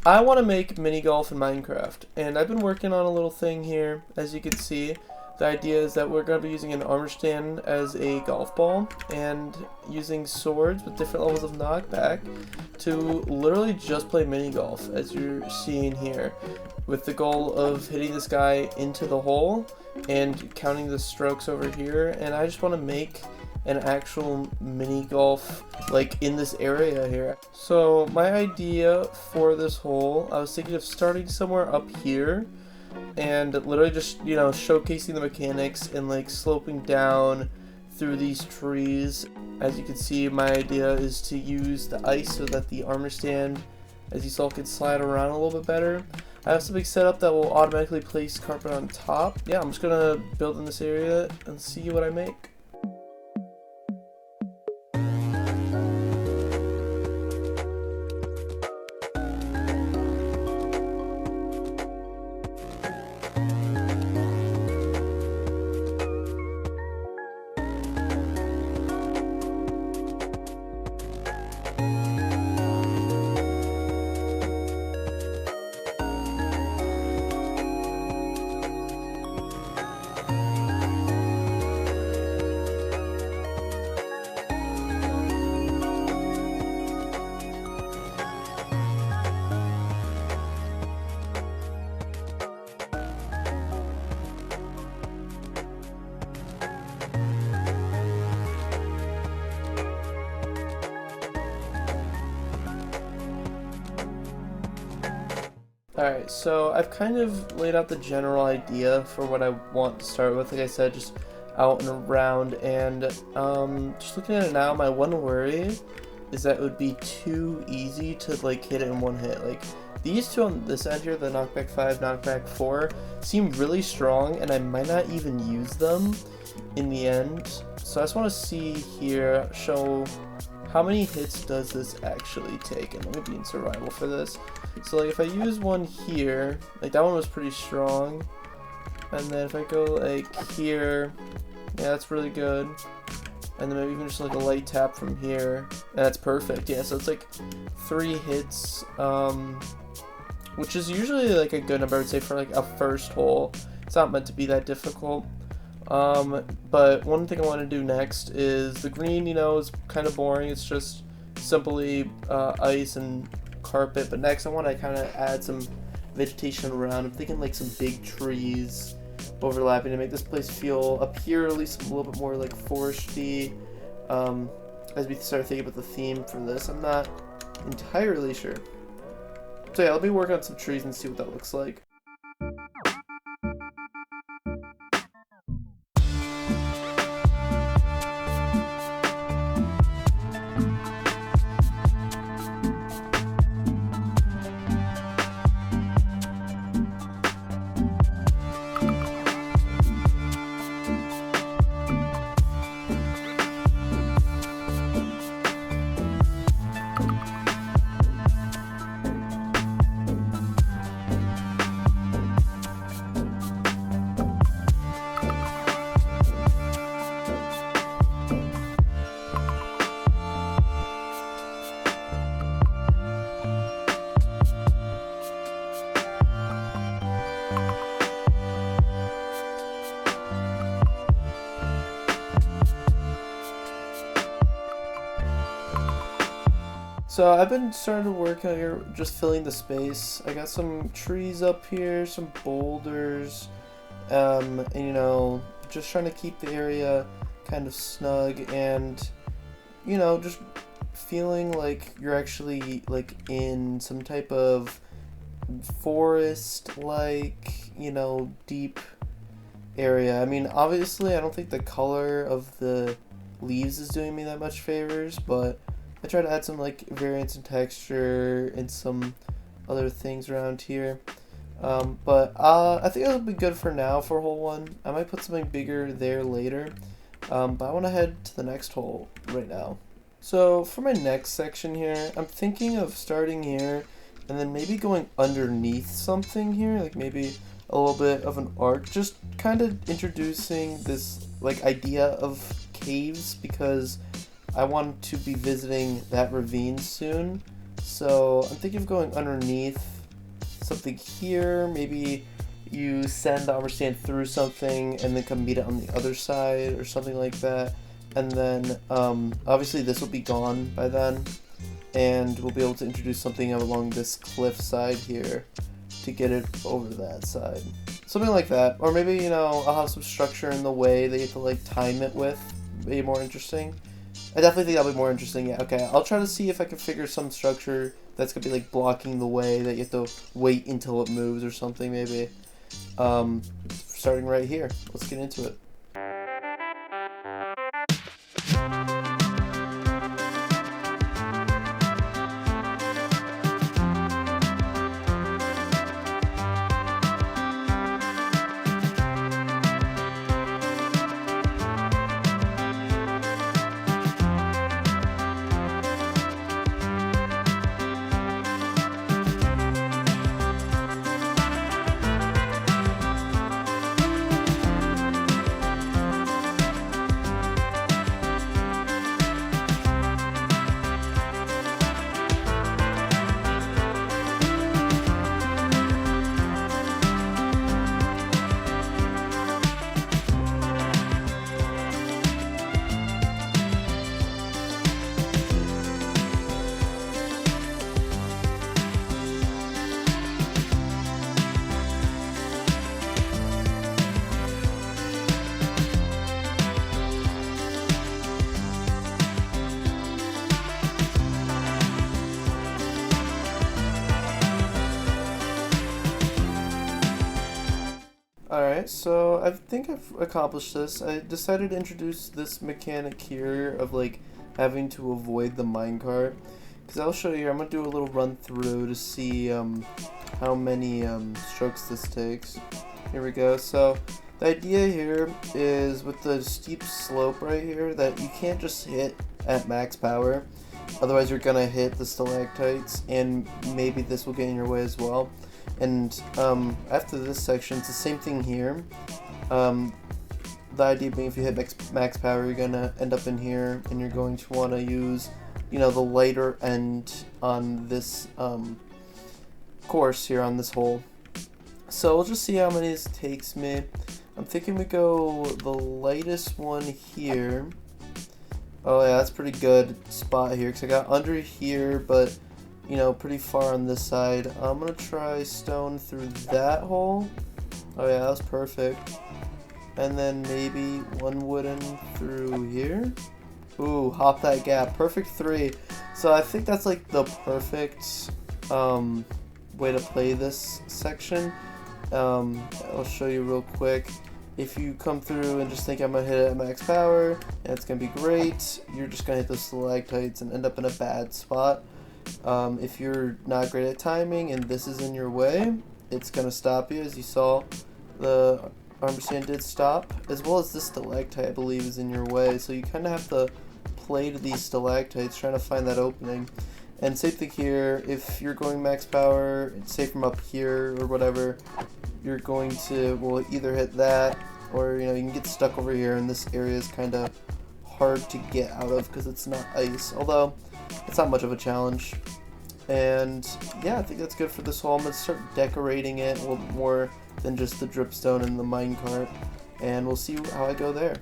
I want to make mini golf in Minecraft, and I've been working on a little thing here. As you can see, the idea is that we're going to be using an armor stand as a golf ball and using swords with different levels of knockback to literally just play mini golf, as you're seeing here, with the goal of hitting this guy into the hole and counting the strokes over here. And I just want to make an actual mini golf like in this area here. So my idea for this hole, I was thinking of starting somewhere up here and literally just, you know, showcasing the mechanics and like sloping down through these trees. As you can see, my idea is to use the ice so that the armor stand, as you saw, can slide around a little bit better. I have something set up that will automatically place carpet on top. Yeah, I'm just gonna build in this area and see what I make. Alright, so I've kind of laid out the general idea for what I want to start with. Like I said, just out and around, and just looking at it now, my one worry is that it would be too easy to like hit it in one hit. Like these two on this end here, the knockback 5, knockback 4, seem really strong, and I might not even use them in the end. So I just want to see here, show how many hits does this actually take, and let me be in survival for this. So like if I use one here, like that one was pretty strong, and then if I go like here, yeah, that's really good, and then maybe even just like a light tap from here, and that's perfect. Yeah, so it's like 3 hits, which is usually like a good number, I would say, for like a first hole. It's not meant to be that difficult. But one thing I want to do next is the green, you know, is kind of boring. It's just simply ice and carpet. But next I want to kind of add some vegetation around. I'm thinking like some big trees overlapping to make this place feel up here at least a little bit more like foresty. As we start thinking about the theme for this, I'm not entirely sure. So yeah, let me work on some trees and see what that looks like. So I've been starting to work out here, just filling the space. I got some trees up here, some boulders, and you know, just trying to keep the area kind of snug and, you know, just feeling like you're actually like in some type of forest, like, you know, deep area. I mean, obviously I don't think the color of the leaves is doing me that much favors, but I try to add some like variance in texture and some other things around here. But I think it'll be good for now for hole 1. I might put something bigger there later. But I want to head to the next hole right now. So for my next section here, I'm thinking of starting here and then maybe going underneath something here, like maybe a little bit of an arc, just kind of introducing this like idea of caves, because I want to be visiting that ravine soon. So I'm thinking of going underneath something here. Maybe you send the armor stand through something and then come meet it on the other side or something like that. And then obviously this will be gone by then, and we'll be able to introduce something along this cliff side here to get it over that side. Something like that. Or maybe, you know, I'll have some structure in the way that you have to like time it with. Be more interesting. I definitely think that'll be more interesting. Yeah, okay. I'll try to see if I can figure some structure that's gonna be like blocking the way that you have to wait until it moves or something maybe. Starting right here. Let's get into it. Alright, so I think I've accomplished this. I decided to introduce this mechanic here of like having to avoid the minecart. Because I'll show you here, I'm going to do a little run through to see how many strokes this takes. Here we go. So the idea here is with the steep slope right here that you can't just hit at max power. Otherwise you're going to hit the stalactites, and maybe this will get in your way as well. And after this section, it's the same thing here. The idea being if you hit max power, you're going to end up in here, and you're going to want to use, you know, the lighter end on this course here on this hole. So we'll just see how many this takes me. I'm thinking we go the lightest one here. Oh yeah, that's a pretty good spot here, because I got under here, but you know, pretty far on this side. I'm gonna try stone through that hole. Oh yeah, that was perfect. And then maybe one wooden through here. Ooh, hop that gap. Perfect 3. So I think that's like the perfect way to play this section. I'll show you real quick. If you come through and just think I'm gonna hit it at max power and it's gonna be great, you're just gonna hit those stalactites and end up in a bad spot. If you're not great at timing and this is in your way, it's gonna stop you. As you saw, the armor stand did stop, as well as this stalactite I believe is in your way, so you kind of have to play to these stalactites, trying to find that opening. And same thing here, if you're going max power, say from up here or whatever, you're going to, well, either hit that, or you know, you can get stuck over here, and this area is kind of hard to get out of because it's not ice, although it's not much of a challenge. And yeah, I think that's good for this hole. I'm going to start decorating it a little bit more than just the dripstone and the minecart, and we'll see how I go there.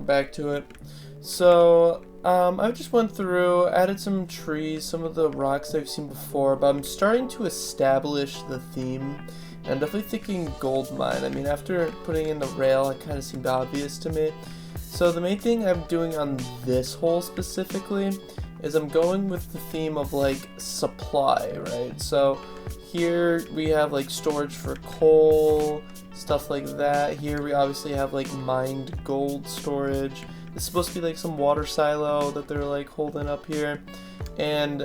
Back to it. So I just went through, added some trees, some of the rocks I've seen before, but I'm starting to establish the theme. And I'm definitely thinking gold mine. I mean, after putting in the rail, it kind of seemed obvious to me. So the main thing I'm doing on this hole specifically is I'm going with the theme of like supply, right? So here we have like storage for coal, stuff like that. Here we obviously have like mined gold storage. It's supposed to be like some water silo that they're like holding up here. And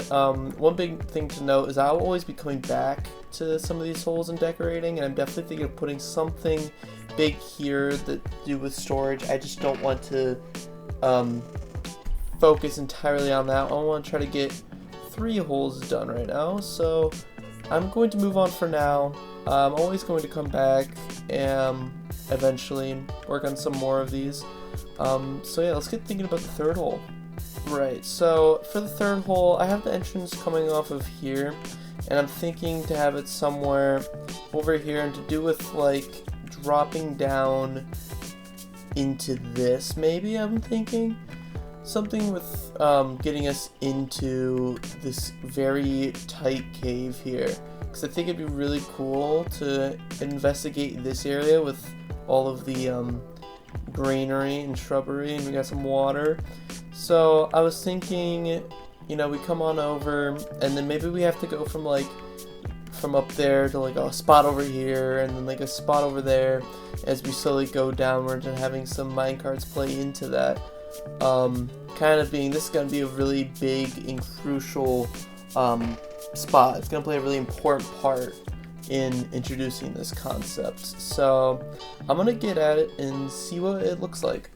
one big thing to note is I'll always be coming back to some of these holes and decorating, and I'm definitely thinking of putting something big here that do with storage. I just don't want to focus entirely on that. I want to try to get 3 holes done right now, so I'm going to move on for now. I'm always going to come back and eventually work on some more of these. So yeah, let's get thinking about the 3rd hole. Right, so for the 3rd hole, I have the entrance coming off of here, and I'm thinking to have it somewhere over here and to do with like dropping down into this, maybe. I'm thinking something with getting us into this very tight cave here, because I think it'd be really cool to investigate this area with all of the greenery and shrubbery, and we got some water. So I was thinking, you know, we come on over, and then maybe we have to go from like from up there to like a spot over here, and then like a spot over there, as we slowly go downward, and having some minecarts play into that. Kind of being, this is going to be a really big and crucial spot. It's going to play a really important part in introducing this concept. So I'm going to get at it and see what it looks like.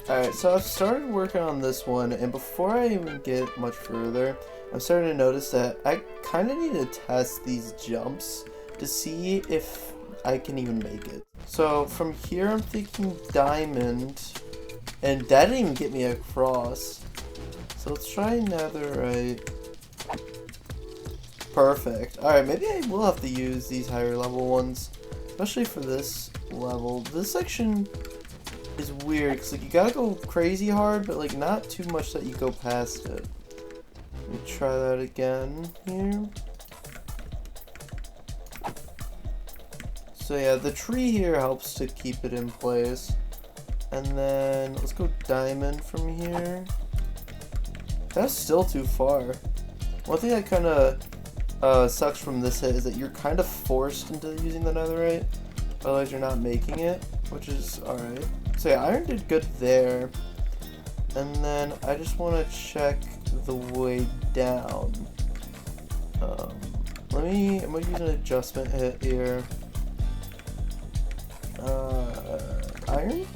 Alright, so I've started working on this one, and before I even get much further, I'm starting to notice that I kind of need to test these jumps to see if I can even make it. So from here I'm thinking diamond, and that didn't even get me across. So let's try netherite. Perfect. Alright, maybe I will have to use these higher level ones, especially for this level. This section is weird, because like, you gotta go crazy hard, but like not too much that you go past it. Let me try that again here. So yeah, the tree here helps to keep it in place. And then let's go diamond from here. That's still too far. One thing I kind of sucks from this hit is that you're kind of forced into using the netherite, otherwise you're not making it, which is alright. So yeah, iron did good there. And then I just want to check the way down. I'm gonna use an adjustment hit here. Iron?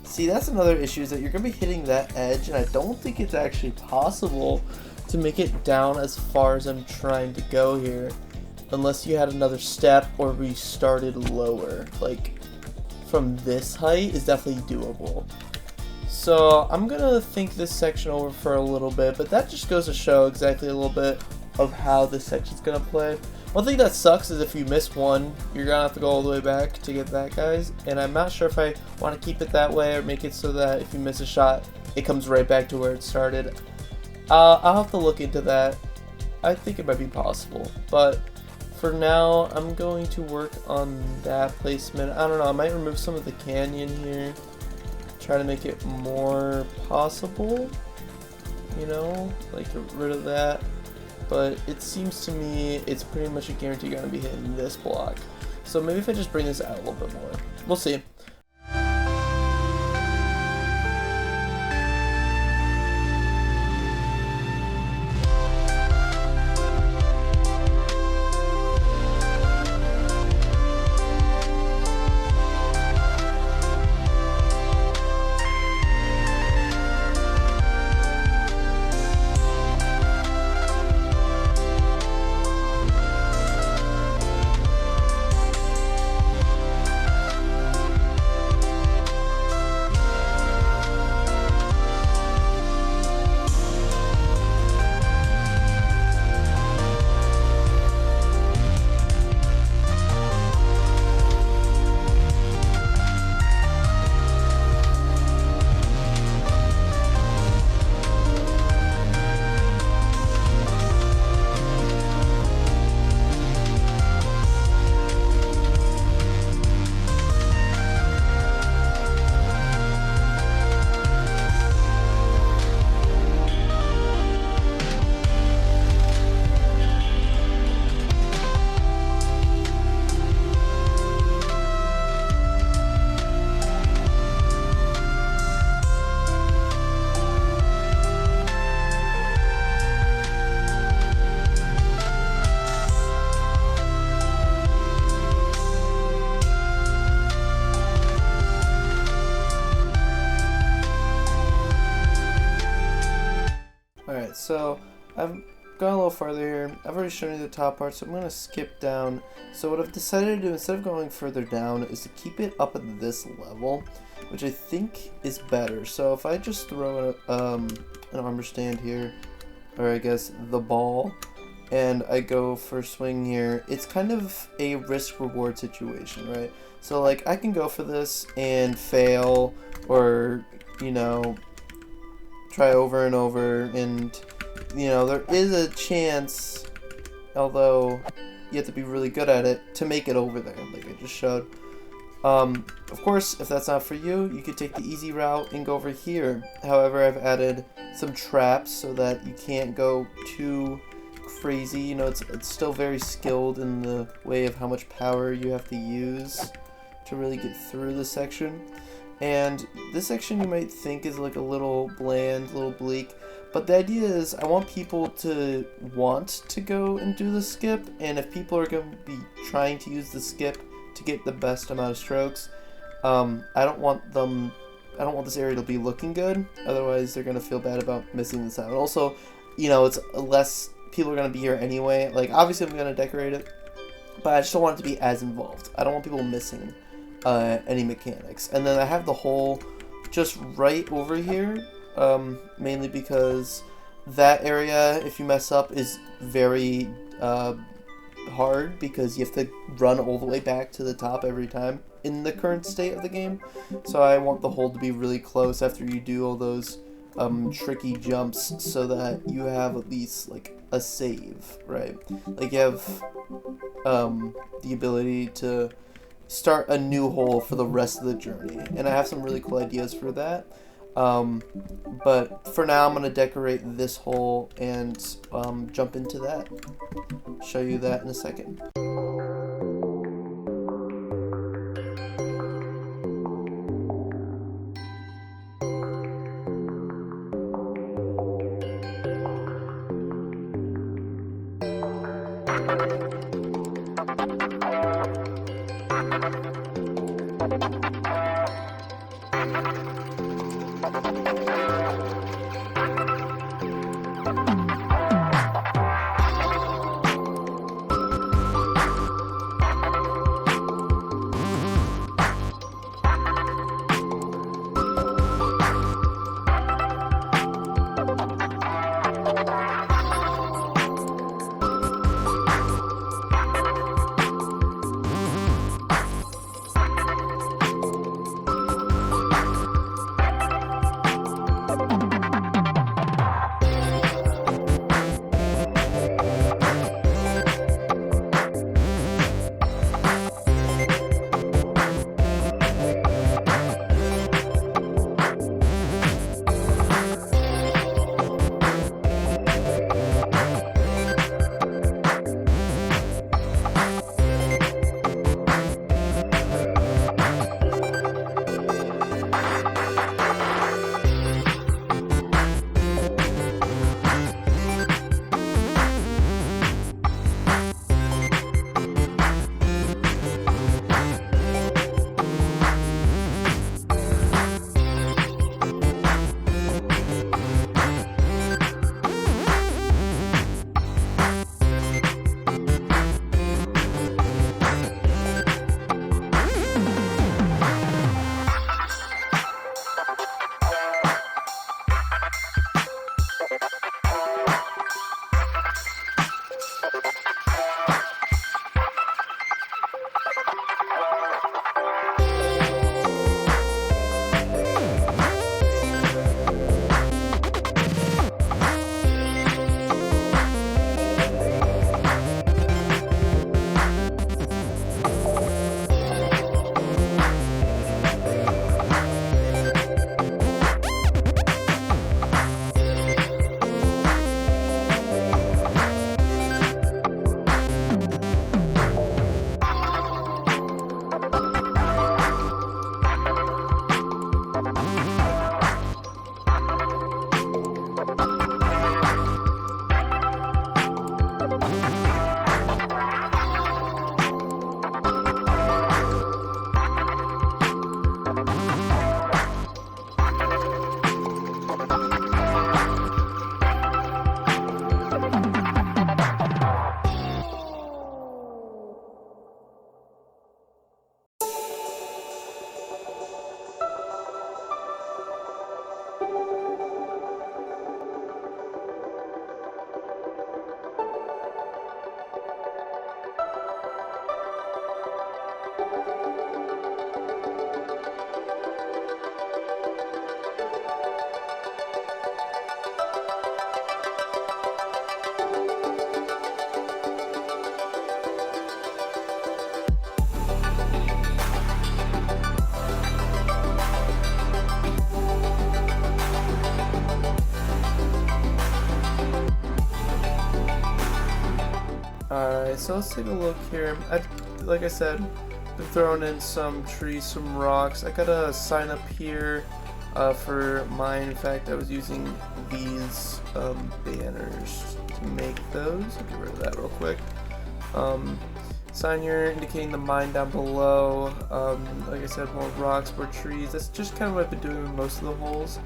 See, that's another issue, is that you're gonna be hitting that edge, and I don't think it's actually possible to make it down as far as I'm trying to go here, unless you had another step or we started lower. Like, from this height is definitely doable. So I'm gonna think this section over for a little bit, but that just goes to show exactly a little bit of how this section's gonna play. One thing that sucks is if you miss one, you're gonna have to go all the way back to get that, guys. And I'm not sure if I want to keep it that way or make it so that if you miss a shot, it comes right back to where it started. I'll have to look into that. I think it might be possible, but for now, I'm going to work on that placement. I don't know, I might remove some of the canyon here, try to make it more possible, you know, like get rid of that. But it seems to me it's pretty much a guarantee you're going to be hitting this block. So maybe if I just bring this out a little bit more. We'll see. So I've gone a little farther here. I've already shown you the top part, so I'm going to skip down. So what I've decided to do, instead of going further down, is to keep it up at this level, which I think is better. So if I just throw an armor stand here, or I guess the ball, and I go for a swing here, it's kind of a risk-reward situation, right? So like I can go for this and fail, or, you know, try over and over, and you know, there is a chance, although you have to be really good at it, to make it over there, like I just showed. Of course, if that's not for you, you could take the easy route and go over here. However, I've added some traps so that you can't go too crazy. You know, it's still very skilled in the way of how much power you have to use to really get through this section. And this section you might think is like a little bland, a little bleak, but the idea is I want people to want to go and do the skip, and if people are going to be trying to use the skip to get the best amount of strokes, I don't want this area to be looking good, otherwise they're going to feel bad about missing this out. And also, you know, it's less people are going to be here anyway. Like, obviously I'm going to decorate it, but I just don't want it to be as involved. I don't want people missing any mechanics. And then I have the hole just right over here, mainly because that area, if you mess up, is very hard, because you have to run all the way back to the top every time in the current state of the game. So I want the hole to be really close after you do all those tricky jumps, so that you have at least like a save, right? Like you have the ability to start a new hole for the rest of the journey, and I have some really cool ideas for that. But for now, I'm going to decorate this hole and jump into that. Show you that in a second. Alright, so let's take a look here. Like I said, been throwing in some trees, some rocks. I got a sign up here for mine. In fact, I was using these banners to make those. I'll get rid of that real quick. Sign here indicating the mine down below. Like I said, more rocks, more trees. That's just kind of what I've been doing with most of the holes.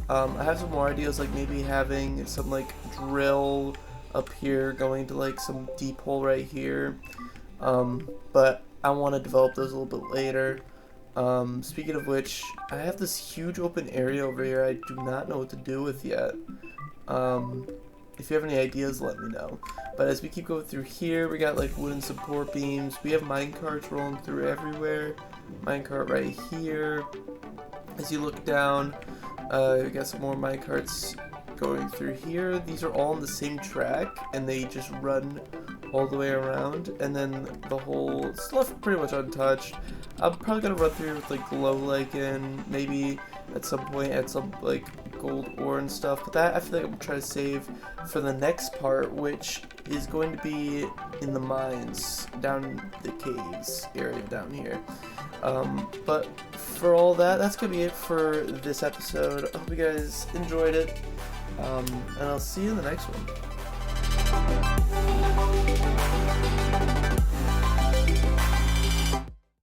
I have some more ideas, like maybe having some like drill up here going to like some deep hole right here, but I want to develop those a little bit later. Speaking of which, I have this huge open area over here I do not know what to do with yet. If you have any ideas, let me know. But as we keep going through here, we got like wooden support beams. We have minecarts rolling through everywhere. Minecart right here. As you look down, we got some more minecarts going through here. These are all on the same track, and they just run all the way around, and then the whole it's left pretty much untouched. I'm probably gonna run through with like glow lichen, maybe at some point at some like gold ore and stuff, but that I feel like I'm trying to save for the next part, which is going to be in the mines down the caves area down here. But for all that, that's gonna be it for this episode. I hope you guys enjoyed it, and I'll see you in the next one.